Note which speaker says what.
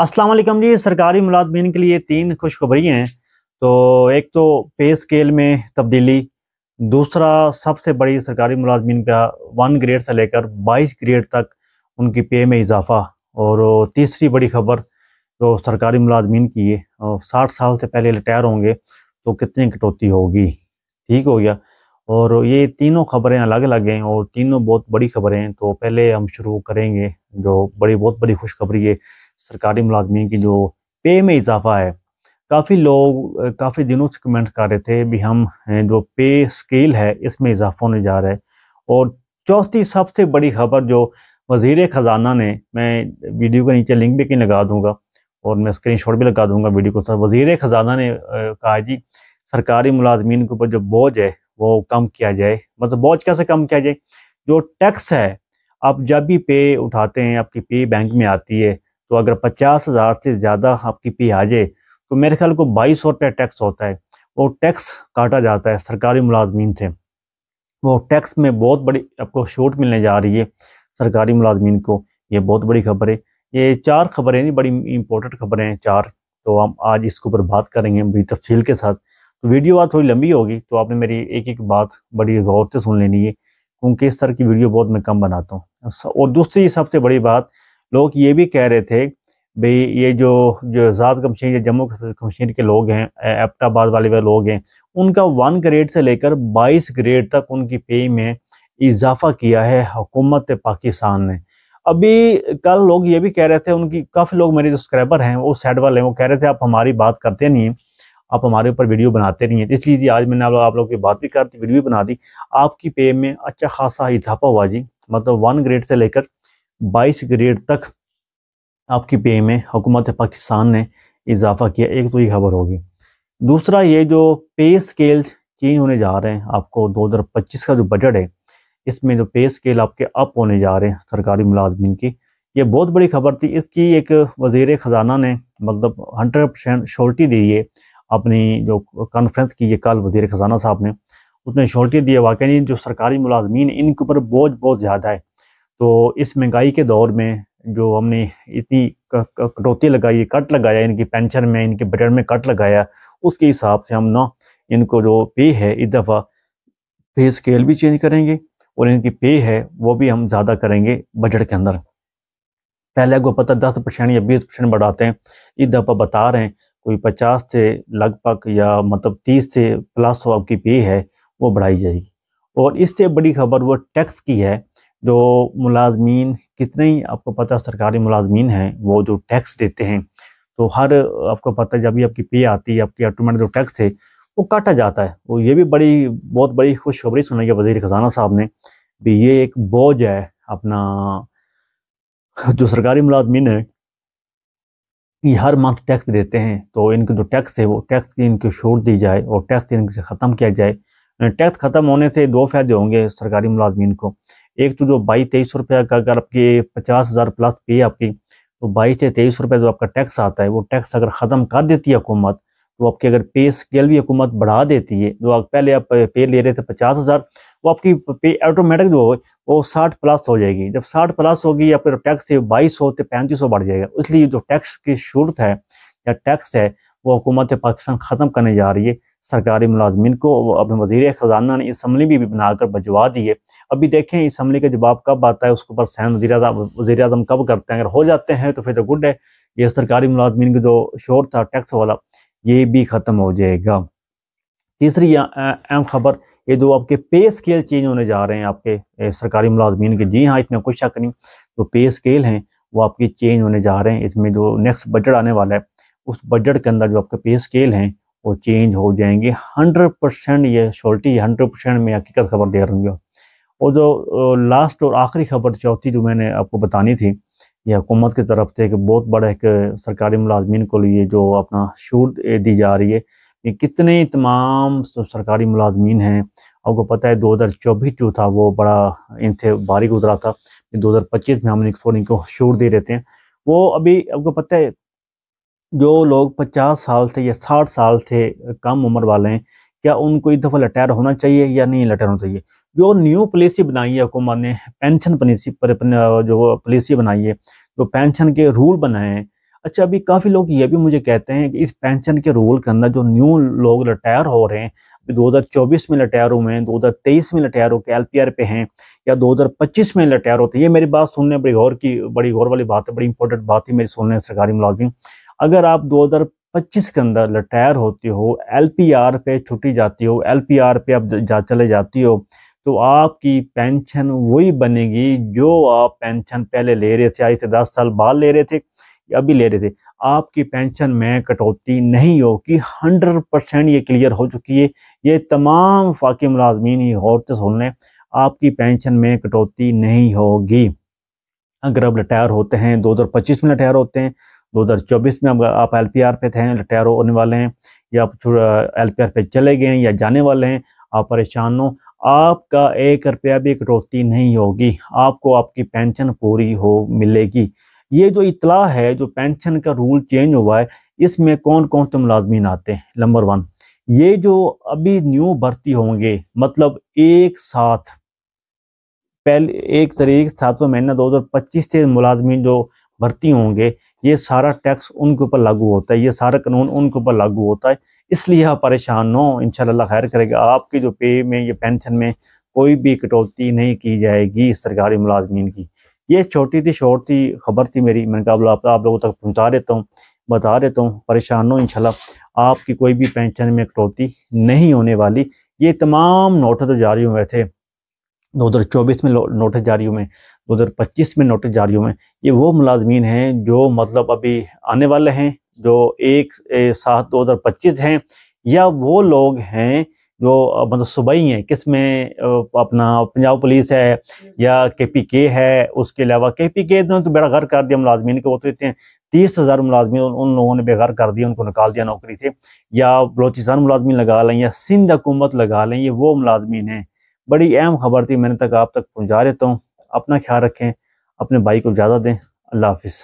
Speaker 1: अस्सलाम वालेकुम जी। सरकारी मुलाजमीन के लिए तीन खुशखबरी हैं। तो एक तो पे स्केल में तब्दीली, दूसरा सबसे बड़ी सरकारी मुलाजमीन का 1 ग्रेड से लेकर 22 ग्रेड तक उनकी पे में इजाफा, और तीसरी बड़ी खबर तो सरकारी मुलाजमीन की है 60 साल से पहले रिटायर होंगे तो कितनी कटौती होगी। ठीक हो गया। और ये तीनों खबरें अलग अलग हैं और तीनों बहुत बड़ी खबरें हैं। तो पहले हम शुरू करेंगे जो बहुत बड़ी खुशखबरी है सरकारी मुलाजमीन की, जो पे में इजाफा है। काफ़ी लोग काफ़ी दिनों से कमेंट कर रहे थे भी हम जो पे स्केल है इसमें इजाफा होने जा रहा है। और चौथी सबसे बड़ी खबर जो वज़ीर ख़जाना ने, मैं वीडियो के नीचे लिंक भी कहीं लगा दूंगा और मैं स्क्रीनशॉट भी लगा दूंगा वीडियो को। सर वज़ीर ख़जाना ने कहा जी सरकारी मुलाजमीन के ऊपर जो बोझ है वो कम किया जाए। मतलब बोझ कैसे कम किया जाए? जो टैक्स है, आप जब भी पे उठाते हैं आपकी पे बैंक में आती है, तो अगर 50,000 से ज़्यादा आपकी पे आ जाए तो मेरे ख्याल को 2200 रुपया टैक्स होता है। वो टैक्स काटा जाता है सरकारी मुलाजमीन से। वो टैक्स में बहुत बड़ी आपको छूट मिलने जा रही है सरकारी मुलाजमीन को। ये बहुत बड़ी खबर है। ये चार खबरें नहीं, बड़ी इंपॉर्टेंट खबरें हैं चार। तो हम आज इसके ऊपर बात करेंगे बड़ी तफसील के साथ। तो वीडियो आज थोड़ी लंबी होगी तो आपने मेरी एक एक बात बड़ी गौर से सुन लेनी है, क्योंकि इस तरह की वीडियो बहुत मैं कम बनाता हूँ। और दूसरी सबसे बड़ी बात, लोग ये भी कह रहे थे भाई ये जो आज़ाद कश्मीर या जम्मू कश्मीर के लोग हैं, एबटाबाद वाले लोग हैं, उनका 1 ग्रेड से लेकर 22 ग्रेड तक उनकी पे में इजाफा किया है हुकूमत पाकिस्तान ने। अभी कल लोग ये भी कह रहे थे, उनकी काफ़ी लोग मेरे जो सब्सक्राइबर हैं वो साइड वाले हैं, वो कह रहे थे आप हमारी बात करते नहीं हैं, आप हमारे ऊपर वीडियो बनाते नहीं हैं। इसलिए आज मैंने आप लोगों की बात भी कर दी, वीडियो भी बना दी। आपकी पे में अच्छा खासा इजाफा हुआ जी। मतलब 1 ग्रेड से लेकर 22 ग्रेड तक आपकी पे में हुकूमत पाकिस्तान ने इजाफा किया। एक तो ये खबर होगी। दूसरा, ये जो पे स्केल चेंज होने जा रहे हैं, आपको 2025 का जो बजट है इसमें जो पे स्केल आपके अप होने जा रहे हैं सरकारी मुलाजमीन की, ये बहुत बड़ी खबर थी। इसकी एक वज़ीर ख़जाना ने मतलब 100% श्योरिटी दी है अपनी जो कॉन्फ्रेंस की, ये कल वज़ीर ख़जाना साहब ने उसने श्योरिटी दी है। वाकई जो सरकारी मुलाजमीन इनके ऊपर बोझ बहुत ज़्यादा है। तो इस महंगाई के दौर में जो हमने इतनी कटौती लगाई, कट लगाया इनकी पेंशन में, इनके बजट में कट लगाया, उसके हिसाब से हम ना इनको जो पे है इस दफ़ा पे स्केल भी चेंज करेंगे और इनकी पे है वो भी हम ज़्यादा करेंगे बजट के अंदर। पहले आपको पता 10% या 20% बढ़ाते हैं, इस दफ़ा बता रहे हैं कोई 50 से लगभग या मतलब 30 से प्लस आपकी पे है वो बढ़ाई जाएगी। और इससे बड़ी खबर वो टैक्स की है। जो मुलाजमीन कितने ही आपको पता सरकारी मुलाजमीन हैं वो जो टैक्स देते हैं, तो हर आपको पता जब भी आपकी पे आती है आपकी ऑटोमेटिक जो टैक्स है वो काटा जाता है। वो ये भी बहुत बड़ी खुशखबरी सुनाई है वज़ीर ख़जाना साहब ने भी। ये एक बोझ है अपना जो सरकारी मुलाजमीन है, ये हर मंथ टैक्स देते हैं, तो इनके जो टैक्स है वो टैक्स की इनको छूट दी जाए और टैक्स इनसे ख़त्म किया जाए। टैक्स ख़त्म होने से दो फायदे होंगे सरकारी मुलाजमीन को। एक तो जो 22-23 रुपये का अगर आपकी 50,000 प्लस पे आपकी, तो 22 से 23 रुपये जो आपका टैक्स आता है वो टैक्स अगर ख़त्म कर देती है हुकूमत, तो आपकी अगर पे स्केल भी हुकूमत बढ़ा देती है, जो आप पहले आप पे ले रहे थे 50,000, वो आपकी पे ऑटोमेटिक जो हो वो 60 प्लस हो जाएगी। जब 60 प्लस होगी या फिर टैक्स 2200 से 3500 बढ़ जाएगा। इसलिए जो टैक्स की छूट है या टैक्स है वो हुकूमत पाकिस्तान ख़त्म करने जा रही है सरकारी मुलाजमीन को। अपने वज़ीर ख़जाना ने असम्बली भी बनाकर भिजवा दी है। अभी देखें असम्बली का जवाब कब आता है, उसके ऊपर साइन वज़ीर आज़म कब करते हैं। अगर हो जाते हैं तो फिर तो गुड है। ये सरकारी मुलाजमीन का जो शोर था टैक्स वाला ये भी ख़त्म हो जाएगा। तीसरी अहम खबर, ये जो आपके पे स्केल चेंज होने जा रहे हैं आपके सरकारी मुलाजमीन के। जी हाँ, इसमें कोई शक नहीं, जो पे स्केल हैं वो आपकी चेंज होने जा रहे हैं। इसमें जो नेक्स्ट बजट आने वाला है उस बजट के अंदर जो आपके पे स्केल हैं वो चेंज हो जाएंगे 100%। ये श्योरिटी 100% में हकीकत खबर दे रही हूँ। और जो लास्ट और आखिरी खबर चौथी जो मैंने आपको बतानी थी, ये हुकूमत की तरफ से एक बहुत बड़ा एक सरकारी मुलाजमीन को लिए जो अपना छूट दी जा रही है। ये कितने तमाम सरकारी मुलाजमीन हैं, आपको पता है 2024 जो था वो बड़ा इनसे भारी गुजरा था। 2025 में हम इनको छूट दे देते हैं। वो अभी आपको पता है जो लोग 50 साल से या 60 साल से कम उम्र वाले हैं, क्या उनको इस दफ़ा रिटायर होना चाहिए या नहीं रिटायर होना चाहिए? जो न्यू पॉलिसी बनाई है हुकूमत ने, पेंशन पॉलिसी पर जो पॉलिसी बनाई है, जो पेंशन के रूल बनाए हैं, अच्छा, अभी काफ़ी लोग ये भी मुझे कहते हैं कि इस पेंशन के रूल के अंदर जो न्यू लोग रिटायर हो रहे हैं, 2024 में रिटायर हुए हैं, 2023 में रिटायर होकर एलपीआर पे हैं, या 2025 में रिटायर होते हैं, ये मेरी बात सुनने बड़ी गौर वाली बात है, बड़ी इंपॉर्टेंट बात है मेरी सुनने सरकारी मुलाजिम। अगर आप 2025 के अंदर रिटायर होते हो, एलपीआर पे छुट्टी जाती हो, एलपीआर पे आप चले जाती हो, तो आपकी पेंशन वही बनेगी जो आप पेंशन पहले ले रहे थे, आज से 10 साल बाद ले रहे थे या अभी ले रहे थे। आपकी पेंशन में कटौती नहीं होगी, 100% ये क्लियर हो चुकी है। ये तमाम वफाकी मुलाजमीन ही गौर से सुन लें, आपकी पेंशन में कटौती नहीं होगी। अगर आप रिटायर होते हैं, 2025 में रिटायर होते हैं, 2024 में आप एलपीआर पे थे, रिटायर होने वाले हैं, या आप एलपीआर पे चले गए हैं या जाने वाले हैं, आप परेशान हो, आपका 1 रुपया भी कटौती नहीं होगी, आपको आपकी पेंशन पूरी हो मिलेगी। ये जो इतला है, जो पेंशन का रूल चेंज हुआ है, इसमें कौन कौन से मुलाजमीन आते हैं? नंबर 1, ये जो अभी न्यू भर्ती होंगे, मतलब एक साथ पहले 1 तारीख 7वां महीना 2025 से मुलाजमीन जो भर्ती होंगे, ये सारा टैक्स उनके ऊपर लागू होता है, ये सारा कानून उनके ऊपर लागू होता है। इसलिए आप परेशान हो, इंशाल्लाह अल्लाह खैर करेगा। आपकी जो पे में या पेंशन में कोई भी कटौती नहीं की जाएगी सरकारी मुलाजमीन की। ये छोटी सी शॉर्ट सी खबर थी मेरी, मैंने कहा आप लोगों तक पहुँचा देता हूँ, बता देता हूँ। परेशान हो, इंशाल्लाह आपकी कोई भी पेंशन में कटौती नहीं होने वाली। ये तमाम नोटिस जो जारी हुए थे 2024 में, नोटिस जारी हुए, 2025 में नोटिस जारी हुए, ये वो मुलाजमीन हैं जो मतलब अभी आने वाले हैं, जो 1/7/2025 हैं, या वो लोग हैं जो मतलब सूबाई हैं, किसमें अपना पंजाब पुलिस है या केपीके है। उसके अलावा केपीके ने तो बेड़ा गर्क कर दिया मुलाजमीन को, वो तो इतने 30,000 मुलाजमीन उन लोगों ने बेघर कर दिया, उनको निकाल दिया नौकरी से। या बलोचिस्तान मुलाजमीन लगा लें, या सिंध हुकूमत लगा लें, ये वो मुलाजमीन हैं। बड़ी अहम खबर थी, मैंने आप तक पहुँचा देता हूँ। अपना ख्याल रखें, अपने भाई को इजाज़त दें। अल्लाह हाफिज़।